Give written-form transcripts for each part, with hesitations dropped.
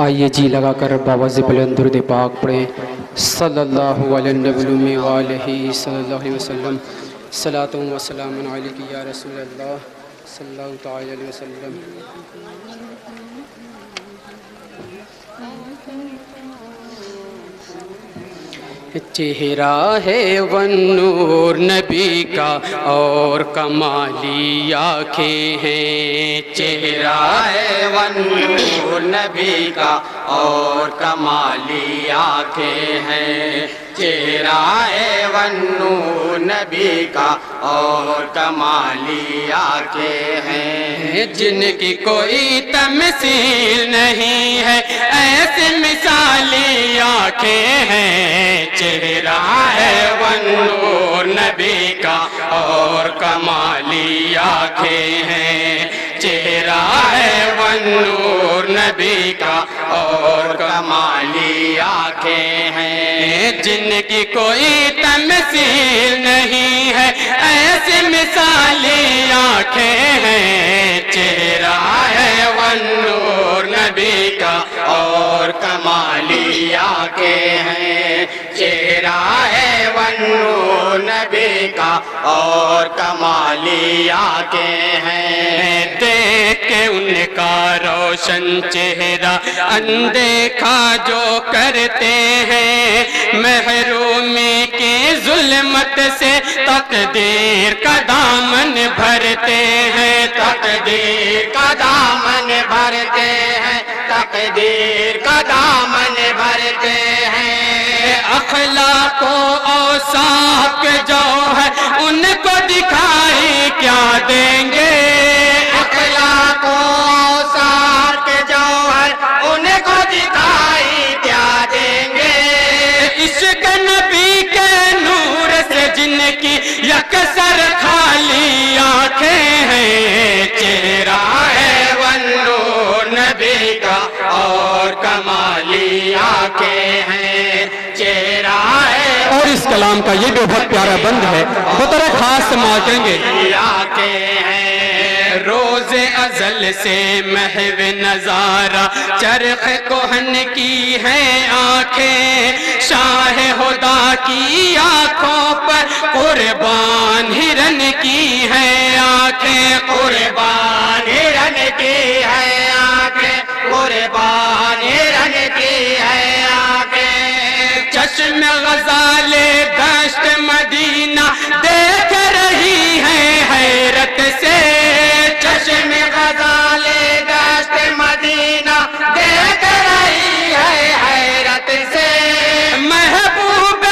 آئیے جی لگا کر باوز بلند درود پاک پڑھیں صلی اللہ علیہ النبی وآلہ صلی اللہ علیہ وسلم صلاۃ و سلام علیک یا رسول اللہ صلی اللہ تعالی علیہ وسلم۔ چہرہ ہے والنور نبی کا اور کمالی آنکھیں ہیں، چہرہ ہے والنور نبی کا اور کمالی آنکھیں ہیں، چہرہ ہے والنور نبی کا اور کمالی آنکھیں ہیں، جن کی کوئی تمثیل نہیں ہے ایسی مثالی آنکھیں ہیں، چہرہ ہے والنور نبی کا اور کمالی آنکھیں ہیں، چہرہ ہے والنور نبی کا اور کمالی آنکھیں ہیں، جن کی کوئی تمثیل نہیں ہے ایسی مثالی آنکھیں ہیں، چہرہ ہے والنور نبی کا اور کمالی آنکھیں ہیں، چہرہ ہے والنور نبی کا اور کمالی آنکھیں ہیں، دیکھ کے ان کا روشن چہرہ اندیکھا جو کرتے ہیں، محرومی کی ظلمت سے تقدیر کا دامن بھرتے ہیں، تقدیر کا دامن بھرتے ہیں، تقدیر کا دامن بھرتے ہیں، اخلاق و اوصاف کے جوہر ان کو دکھائی کیا دیں گے، اخلاق و اوصاف کے جوہر ان کو دکھائی کیا دیں گے، عشق نبی کے نور سے جن کی یکسر خالی آنکھیں ہیں، چہرہ ہے والنور نبی کا اور کمالی آنکھیں ہیں، چہرہ ہے اور اس کلام کا یہ بھی بہت پیارا بند ہے، بطور خاص سماعت کریں گے۔ آنکھیں ہیں، روز ازل سے محو نظارہ چرخ کہن کی ہیں آنکھیں، شاہ خدا کی آنکھوں پر قربان ہرن کی ہیں آنکھیں، قربان ہرن کی ہے آنکھیں، قربان ہرن کی ہے آنکھیں، چشم غزال دشت مدینہ دیکھ رہی ہیں حیرت سے، چشم غزال دشت مدینہ دیکھ رہی ہے حیرت سے، محبوب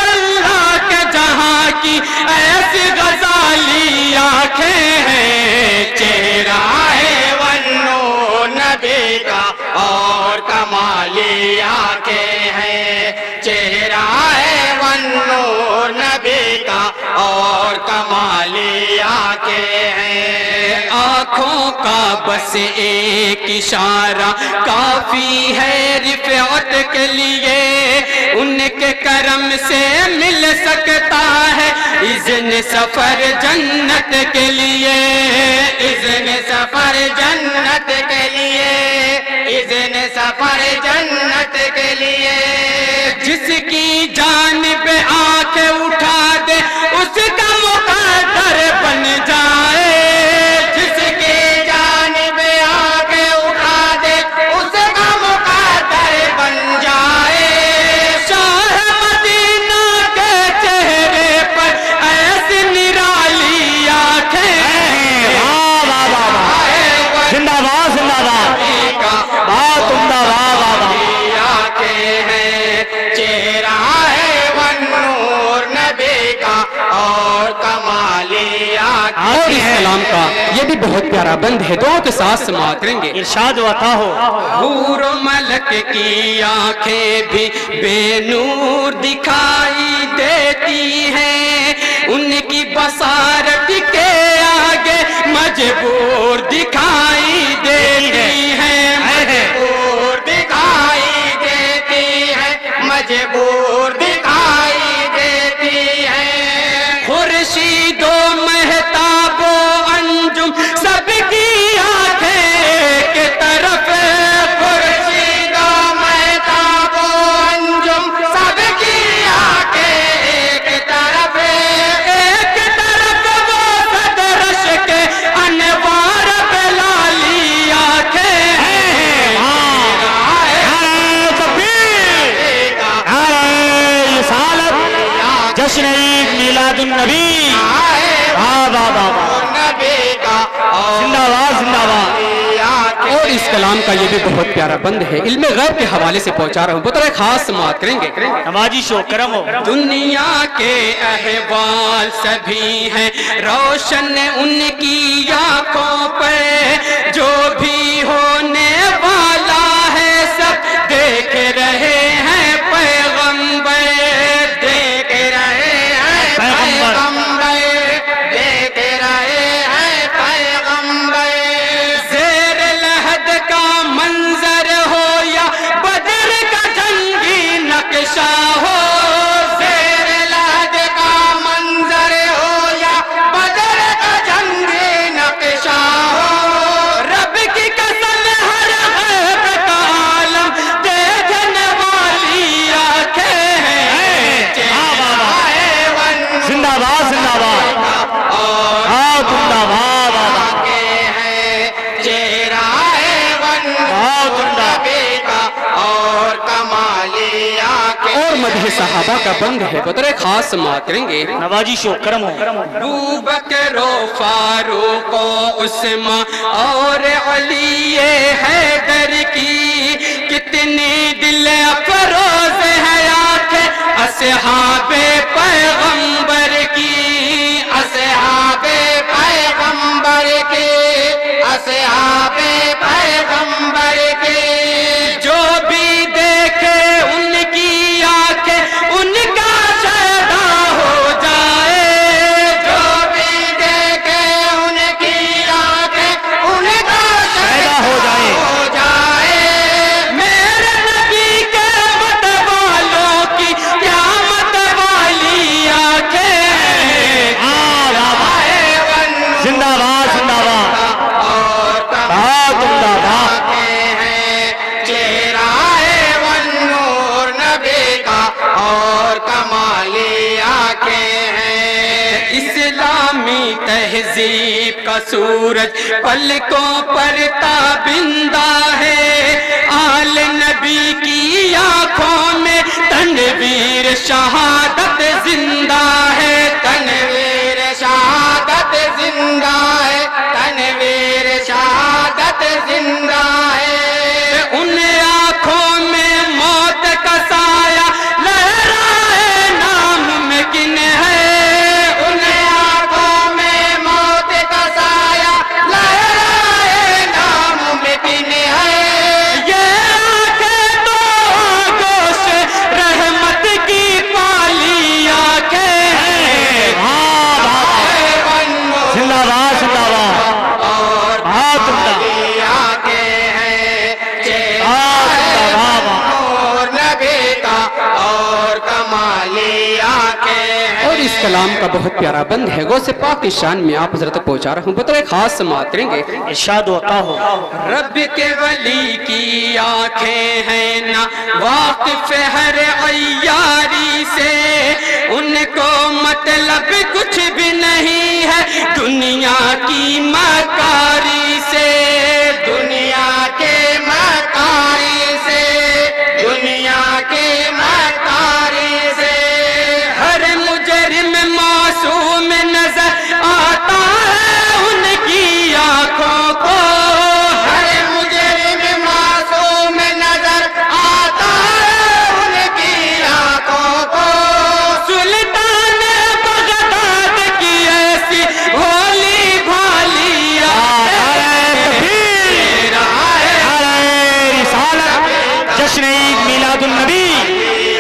اللہ کے جہاں کی ایسی غزالی آنکھیں ہیں، چہرہ ہے والنور نبی کا اور کمالی آنکھیں ہیں، چہرہ ہے والنور نبی کا اور کمالی آنکھیں ہیں، آنکھوں کا بس ایک اشارہ کافی ہے رفعت کے لیے، ان کے کرم سے مل سکتا ہے اذن سفر جنت کے لیے، اذن سفر جنت کے لیے، اذن سفر جنت کے لیے، جس کی جانب آنکھ اٹھا دے اس کا مقدر بن جائے، جس کی جانب آنکھ اٹھا دے اس کا مقدر بن جائے، شاہ مدینہ کے چہرے پر ایسی نرالی آنکھیں ہیں، زندہ باد زندہ باد بات عمدہ واہ واہ واہ، آنکھیں ہیں، چہرہ ہے والنور نبی کا اور کمالی آنکھیں اور اس کلام کا یہ بھی بہت پیارا بند ہے، دعاؤں کے ساتھ سماعت کریں گے۔ ارشاد و عطا ہو، حور و ملک کی آنکھیں بھی بے نور دکھائی دیتی ہیں، ان کی بصارت کے آگے مجبور دکھائی دیتی ہیں، مجبور دکھائی دیتی ہے، مجبور دکھائی دیتی ہے، خورشید و مہتاب و انجم سب کی آنکھیں کے طرف، خورشید و کلام کا یہ بھی بہت پیارا بند ہے، علم غیب کے حوالے سے پہنچا رہا ہوں، بطور خاص سماعت کریں گے۔ نمازش ہو، کرم ہو۔ دنیا کے احوال سبھی ہیں روشن ان کی آنکھوں پہ، جو بھی ہونے والا ہے سب دیکھ رہے ہیں پیغمبر، دیکھ رہے ہیں پیغمبر، دیکھ رہے ہیں پیغمبر۔ زیر لحد کا منظر ہو یا بدر کا جنگی نقشہ ہو، زیر لحد کا منظر ہو یا بدر کا جنگی نقشہ ہو، رب کی قسم ہر غیب کا عالم دیکھنے والی آنکھیں ہیں، چہرہ ون زندہ باد، زندہ باد، ہاں زندہ باد، آنکھیں ہیں، چہرہ ون نبی کا اور کمالی آنکھیں۔ اور مدح صحابہ کا بند ہے، بطور خاص سماعت کریں گے۔ نمازش ہو، کرم ہو۔ ابو بکر و فاروق و عثمان اور علی حیدر کی کتنی دل افروز ہے آنکھیں اصحاب پیغمبر کی، اصحاب پیغمبر کی، اصحاب پیغمبر کی۔ جو بھی دیکھے ان کی آنکھیں ان کا شیدا ہو جائے، جو بھی دیکھے ان کی آنکھیں ان کا شیدا ہو جائے۔ ہو جائے۔ میرے نبی کے مت والوں کی قیامت والی آنکھیں، زندہ باد، زندہ باد، اور ہاں زندہ باد۔ چہرہ ون نور نبی کا اور کمالی آنکھیں ہیں۔ اسلامی تہذیب کا سورج پلکوں پر تابندہ ہے، آل نبی کی آنکھوں میں تنویر شہادت زندہ ہے، تنویر شہادت زندہ ہے، تنویر شہادت زندہ ہے۔ ان آنکھوں میں موت کا سایہ لہرائے ناممکن ہے، ان آنکھوں میں موت کا سایہ لہرائے ناممکن ہے۔ یہ آنکھیں تو آگوش رحمت کی پالی آنکھیں ہیں، زندہ باد، زندہ باد، ہاں زندہ، آنکھیں ہیں، ہاں زندہ باد۔ نور نبی کا اور کمالی آنکھیں ہیں۔ اور اس کلام کا بہت پیارا بند ہے، غوث پاک کی شان میں آپ حضرت پہنچا رہا ہوں، بطور خاص سماعت کریں گے۔ ارشاد و عطا ہو۔ رب کے ولی کی آنکھیں ہیں نا واقف ہر عیاری سے، ان کو مطلب کچھ بھی نہیں ہے دنیا کی مکاری سے، دنیا کے مکاری سے، دنیا کے مکاری سے۔ ہر مجرم معصوم نظر آتا ہے ان کی آنکھوں کو، ہر مجرم معصوم نظر آتا ہے ان کی آنکھوں کو۔ سلطان بغداد کی ایسی بھولی بھالی جشن عید میلاد النبی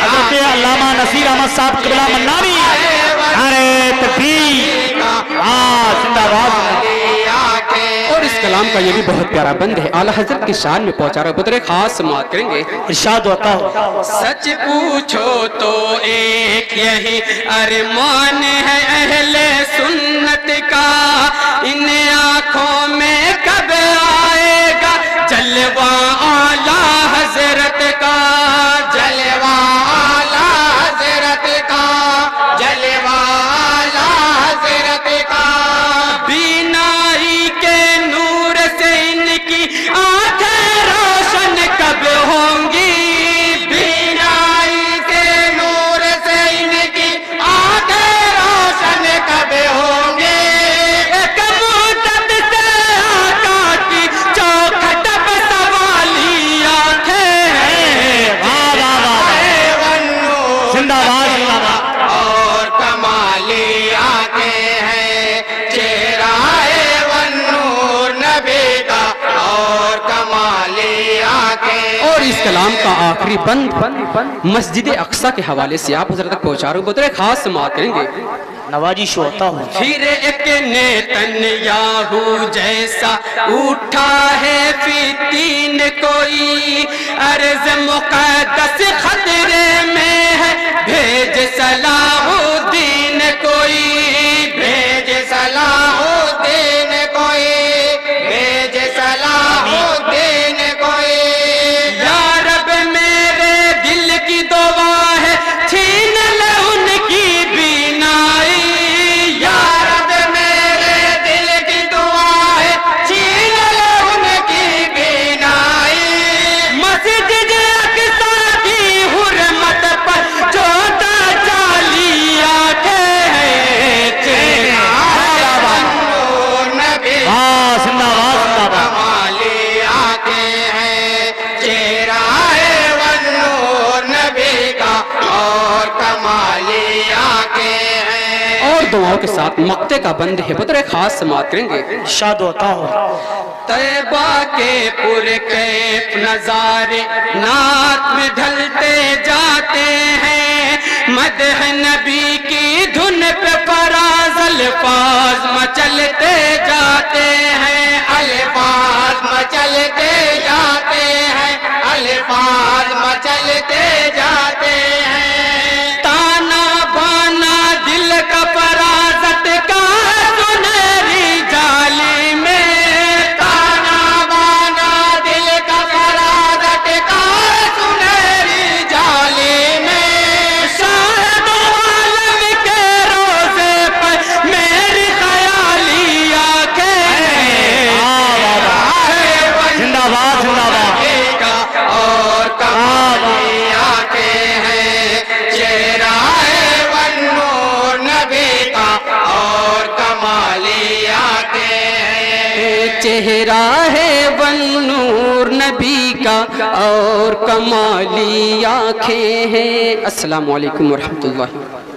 حضرت علامہ نصیر احمد صاحب قبلہ منانی، نعرہ تکبیر، ہاں زندہ باد۔ اور اس کلام کا یہ بھی بہت پیارا بند ہے، اعلیٰ حضرت کی شان میں پہنچا رہا ہوں، بطور خاص سماعت کریں گے۔ ارشاد و عطا ہو۔ سچ پوچھو تو ایک یہی ارمان ہے اہل سنت کا، ان آنکھوں میں کب آئے گا جلوہ اعلیٰ حضرت کا، جلوہ اعلیٰ حضرت کا، جلوہ اعلیٰ حضرت کا۔ بینائی کے نور سے ان کی آنکھیں روشن کب ہوں گی، بینائی کے نور سے ان کی آنکھیں روشن کب ہوں گی۔ ایک مدت سے آقا کی اس کلام کا آخری بند مسجد اقصی کے حوالے سے آپ حضرت تک پہنچا رہا ہوں، بطور خاص سماعت کریں گے۔ نواجش ہوتا ہوں پھر ایک نیتنیاہو جیسا اٹھا ہے فتین کوئی، عرض مقدس خطرے میں ہے، بھیج صلاح الدین کوئی، بھیج صلاح الدین کوئی، بھیج صلاح الدین کوئی۔ یا رب میرے دل کی دعا ہے، چھین لے ان کی بینائی، یا رب میرے دل کی دعا ہے، چھین لے ان کی بینائی۔ مسجد اقصی کی حرمت پر جو تجلی آنکھیں ہیں، چہرہ نبی زندہ باد زندہ باد۔ کمالی آنکھیں ہیں، چہرہ والنور نبی کا اور کمالی آنکھیں ہیں۔ اور دعاؤں کے ساتھ مقطع کا بند ہے، بطور خاص سماعت کریں گے۔ ارشاد ہوتا ہوں طیبہ کے پرکیف نظارے نعت میں ڈھلتے جاتے ہیں، مدح نبی کی دھن پہ فراز الفاظ مچلتے جاتے ہیں، الفاظ مچلتے جاتے ہیں، الفاظ مچلتے جاتے ہیں۔ تانا بانا دل کا فرازت کا سنہری جالی میں، تانا بانا دل کا فرازت کا سنہری جالی میں، شاہد عالم کے روزے پر میری خیالی آنکھیں ہیں، زندہ باد زندہ باد۔ اور کمالی آنکھیں ہیں، چہرہ والنور نبی کا اور کمالی آنکھیں ہیں، چہرہ ہے والنور نبی کا اور کمالی آنکھیں ہیں۔ السلام علیکم ورحمۃ اللہ۔